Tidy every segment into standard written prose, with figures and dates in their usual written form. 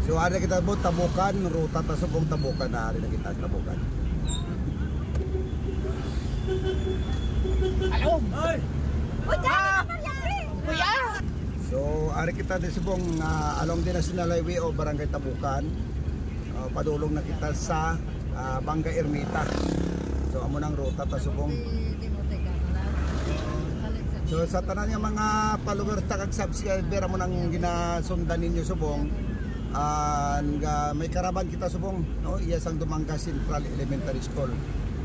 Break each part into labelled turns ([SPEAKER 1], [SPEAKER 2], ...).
[SPEAKER 1] So ada kita buat Tabukan, ruta tasubong Tabukan na hari na kita Tabukan.
[SPEAKER 2] Halo.
[SPEAKER 3] Oy.
[SPEAKER 2] Kuya.
[SPEAKER 1] So hari kita di subong along the National Highway o Barangay Tabukan. Padulong na kita sa Bangga Ermita. So amo nang ruta tasubong. So sa tanan nga mga followers kag subscriber mo nang ginasundan ninyo subong, may karaban kita subong, no? Iya sang Dumangga Central Elementary School.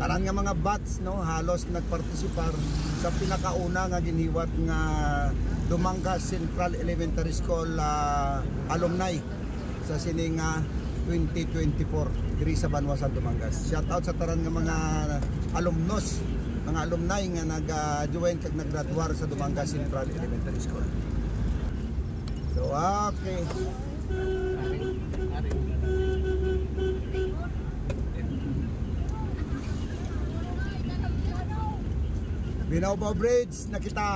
[SPEAKER 1] Tanan nga mga bats, no, halos nagpartisipar sa pinakauna nga giniwat nga Dumangga Central Elementary School alumni sa sining 2024 diri sa Banwasan Dumangas. Shout out sa tanan nga mga alumnos, mga alumni nga nag-join kag naggraduar sa Dumangga Central Elementary School. So okay. Binaw Bridge na kita.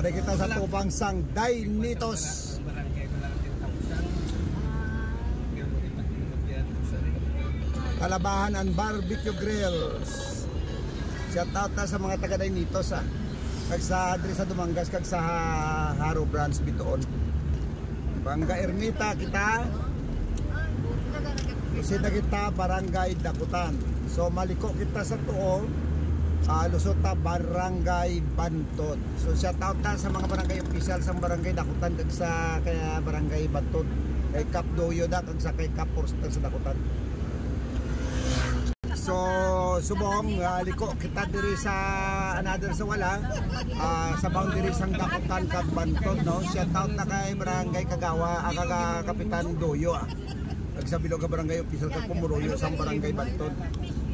[SPEAKER 1] Ada kita sa Tubang Sang Dainitos. Kalabahan and Barbecue Grills. Shout out na sa mga taga Dainitos kag sa diri sa Dumangas kag sa Haro Branch Bitoon. Bangga Ermita kita. Isida kita Barangay Dakutan. So maliko kita sa tuo. Lusot ta Barangay Bantod. So shout out ta sa mga barangay official sa Barangay Dakutan kag sa kaya Barangay Bantod. Kay Kap Doyo da kag sa kay Kap Forster sa Dakutan. So subong liko kita diri sa another sa wala sa boundary sang Dakutan kag Bantod, no. Shout out ta kay Barangay Kagawa aga Kapitan Doyo kag sa bilog nga barangay official kag Pumuloyo sa Barangay Bantod.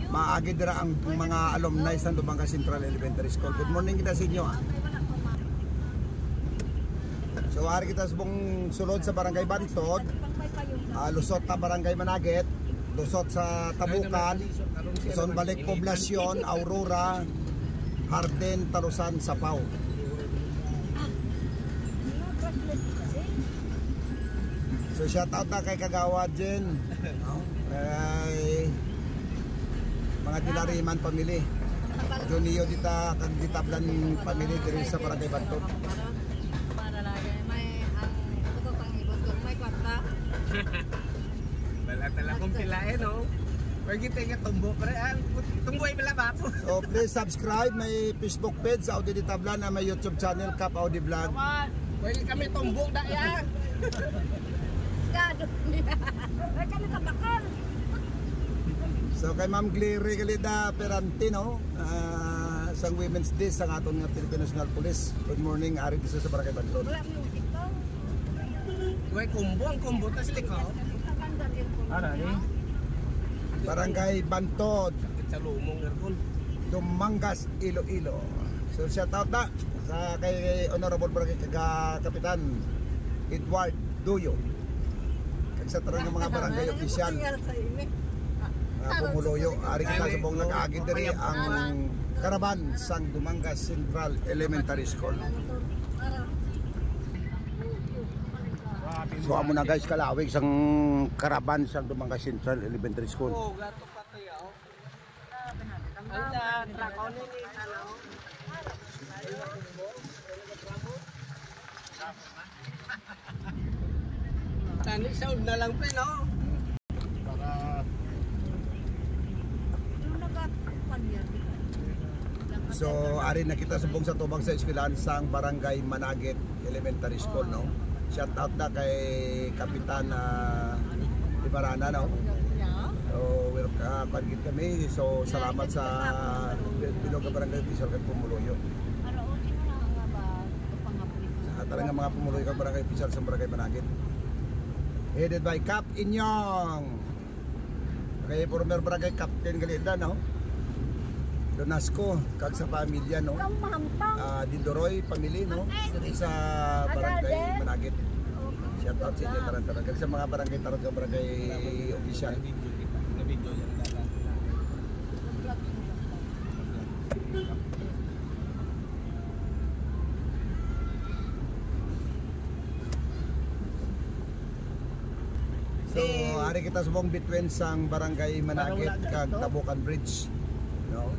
[SPEAKER 1] Maagi dira ang mga alumni sa Dumangga Central Elementary School. Good morning kita sa inyo. So ari kita subong sulod sa Barangay Bantod, lusot ta Barangay Managet, lusot sa Tabukan, son balik Poblasyon, Aurora, Harden, Tarusan, Sapaw. So shout out na kay Kagawa Jen, kay mga Dilariman pamili. Junio dita kag ditablan pamili diri sa Barangay Bantod.
[SPEAKER 4] Para lagi may ang puto tang ibos ko may kwarta.
[SPEAKER 3] Wala talaga kung pilain, no. Pag kita nga tumbo pre, tumboy pala ba po?
[SPEAKER 1] So please subscribe, may Facebook page sa Audi Ditablan na may YouTube channel Kap Audi Vlog.
[SPEAKER 3] Well, kami tumbo da yan.
[SPEAKER 4] Gado niya. Ay kami kabakal.
[SPEAKER 1] So kay Ma'am Gliri Galida Perantino, sang Women's Day sa aton nga Philippine National Police. Good morning, ari dito sa Barangay Bantod.
[SPEAKER 4] Wala music to.
[SPEAKER 3] Way kumbo, ang kumbo ta sila ko. Ano ni?
[SPEAKER 1] Barangay Bantod,
[SPEAKER 3] Sa lumong erkon.
[SPEAKER 1] Dumangas, Iloilo. So shout out na sa kay Honorable Barangay Kapitan Edward Doyo. Kag sa tarang mga barangay official. Pumuloyo, ari kita subong nag-agi diri ang karaban sang Dumangga Central Elementary School. So amo na guys kalawig sang karaban sang Dumangga Central Elementary School.
[SPEAKER 3] Oh, gato pa to yaw. Ang trakaw ni ano. Tani sound na lang pre, no?
[SPEAKER 1] Para so ari na kita subong sa tubang sa eskwelahan sang Barangay Managet Elementary School, no. Shout out na kay Kapitan Ibarana, no. So welcome kami. So salamat sa bilog nga barangay official kay Pumuloyo. Sa talaga mga Pumuloyo kag barangay official sa Barangay Managet. Headed by Cap Inyong. Kay former barangay Captain Galida, no. Donasco kag sa pamilya no. Didoroy family no. Diri sa barangay Managit. Shout out sa inyo taran-taran kag sa mga barangay tarot ka barangay official.
[SPEAKER 3] Na video yan dala.
[SPEAKER 1] So, ari kita subong between sang barangay Managit kag Tabukan Bridge. No?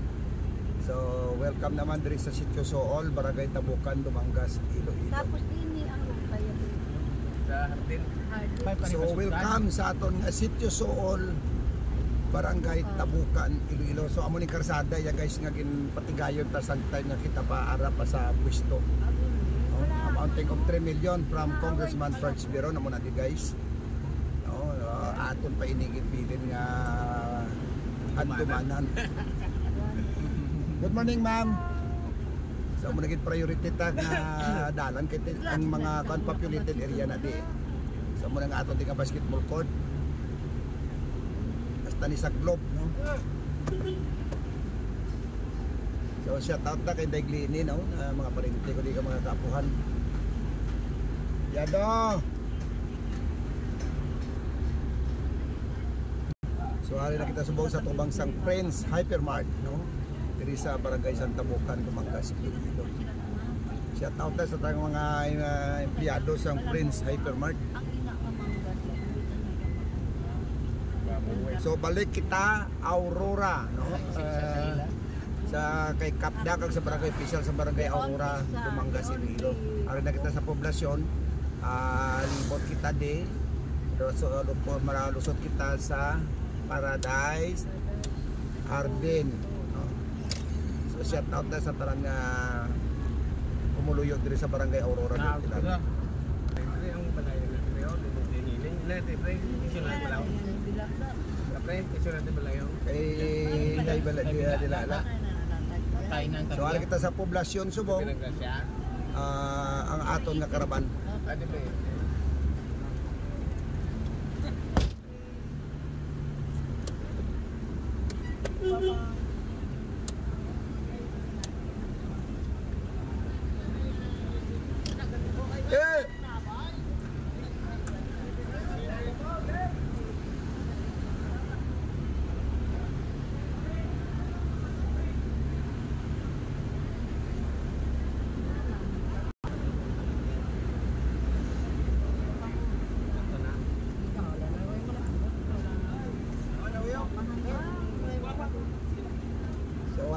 [SPEAKER 1] So, welcome naman diri sa Sitio Sool, barangay Tabukan, Dumangas, Iloilo.
[SPEAKER 4] Tapos ini ang kaya
[SPEAKER 3] Sa Hardin.
[SPEAKER 1] So, welcome sa aton nga Sitio Sool, barangay Tabukan, Iloilo. So, amo ni karsada ya guys nga ginpatigayon ta sangtay nga kita paara pa sa pwesto. No? Amounting of 3 million from Congressman Franz Biro namo na di guys. Aton pa inigit-bilin nga handumanan. Good morning, ma'am. So, mo naging priority ta nga dalan kay ang mga populated area na di. So, mo nang aton nga basketball court. Hasta ni sa globe, no? So, shout out na kay Daiglini, no? Mga parente ko di ka mga kapuhan. Yado! So hari na kita subong sa tubang sang Prince Hypermart no diri sa barangay Santa Bucan, Dumangas, Iloilo. Shout out sa tang mga empleyado sang Prince Hypermart. So balik kita Aurora no sa kay Kapda kag sa barangay official sa barangay Aurora, Dumangas, Iloilo. Hari na kita sa poblasyon libot kita di so maralusot kita sa Paradise Arden no? So shout out na sa tarang kumuluyog diri sa barangay Aurora dito lang.
[SPEAKER 3] Pre ang balay na pero diniling na pre isunod balaw. Pre isunod balaw.
[SPEAKER 1] Kay bala dilala. So ari kita sa poblasyon subong ang aton nga karaban.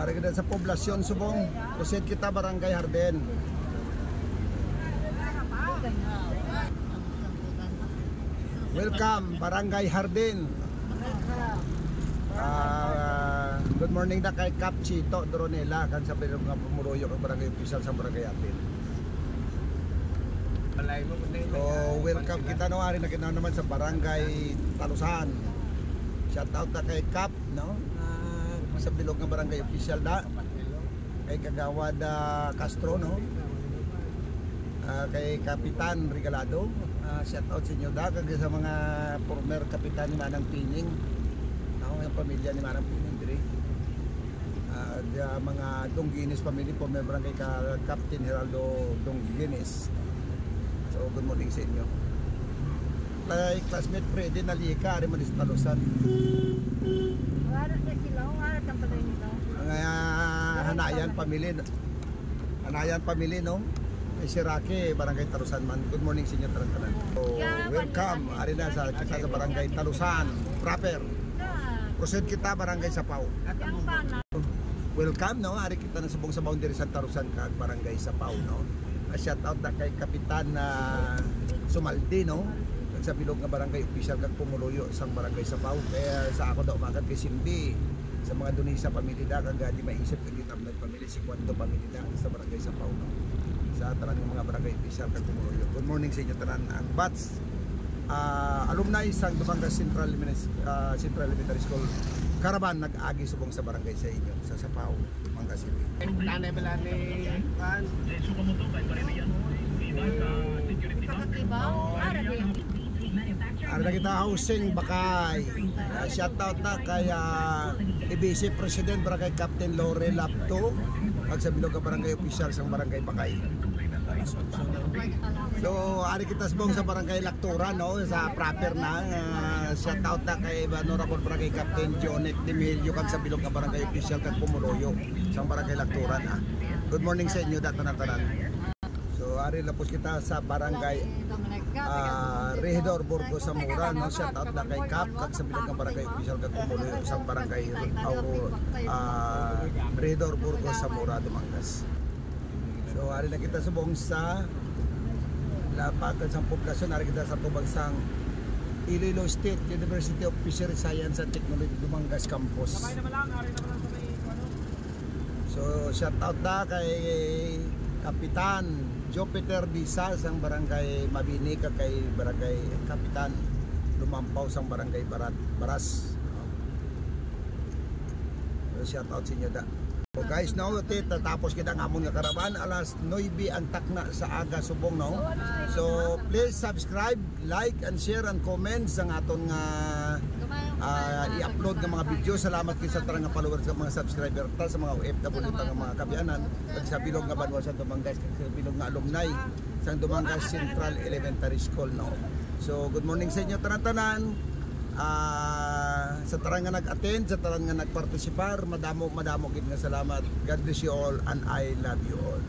[SPEAKER 1] Ari kita sa poblasyon subong, kusid kita barangay Harden. Welcome barangay Harden. Good morning na kay Kap Chito Dronela kan sa bilog nga pumuruyo kag barangay official sa barangay Harden.
[SPEAKER 3] Balay mo
[SPEAKER 1] So welcome kita no ari na kita naman sa barangay Talusan. Shout out na kay Kap no. Sa bilog ng barangay official da kay Kagawad Castro no kay Kapitan Regalado shout out sa inyo da kag sa mga former kapitan ni Manang Pining no yung pamilya ni Manang Pining diri mga Dongginis family former barangay Captain Heraldo Dongginis. So good morning sa inyo. Like classmate Freddy Nalika ari man sa Talusan. Hanayan family no kay Sirake barangay Talusan man. Good morning sa inyo tanan-tanan. So welcome ari na sa kita sa barangay Talusan proper. Proceed kita barangay Sapaw. Welcome no ari kita na subong sa boundary sa Talusan kag barangay Sapaw no. Shout out na kay Kapitan Sumaldi no sa bilog nga barangay official kag pumuluyo sang barangay Sapaw. Kaya sa ako daw magad kay Simbi sa mga Dunisa pamilya da kag di maisip kag gitamnay pamilya si Kwanto pamilya da sa barangay Sapaw no. Sa tanan ng mga barangay official kag pumuluyo. Good morning sa inyo tanan ang bats alumni sang Dumangas Central Elementary School Caravan nag-agi subong sa barangay sa inyo sa Sapaw, Dumangas City.
[SPEAKER 3] Tanay bala ni kan
[SPEAKER 1] Ano na kita housing Bakay. Shout out na kay Vice President Barangay Captain Laurel Lapto kag sa bilog ka barangay official sa barangay Bakay. So, ari kita subong sa barangay Laktura, no, sa proper na shout out na kay Honorable Barangay Captain Jonek Dimilio kag sa bilog ka barangay official kag Pumuloyo sa barangay Laktura na. Good morning sa inyo datan-tanan. So, ari lapos kita sa barangay Regidor Burgos Zamora, no, shout out na kay Cap kag sa bilog ka barangay official kag Pumuloyo sa barangay Regidor Burgos Zamora, Dumangas. So, ari na kita subong sa lapagan sa poblasyon, ari kita sa tubagsang Iloilo State University of Fisheries Science and Technology Dumangas Campus. So, shout out na kay Kapitan Jupiter Disa sang barangay Mabini kay barangay Kapitan Lumampaw sang barangay Baras. So, shout out sa inyo da. So guys, no, tatapos kita ng amon nga karaban alas 9 ang takna sa aga subong, no. So please subscribe, like and share and comment sa aton nga i-upload ng mga video. Salamat kay sa tarang nga followers sa mga subscriber ta sa mga OFW ta nga mga kabianan kag sa bilog nga banwa sa Dumangas kag sa bilog nga alumni sa Dumangas Central Elementary School, no. So good morning sa inyo tanan-tanan. Sa tarang nga nag-attend, sa tarang nga nag-participar, madamo gid nga salamat. God bless you all and I love you all.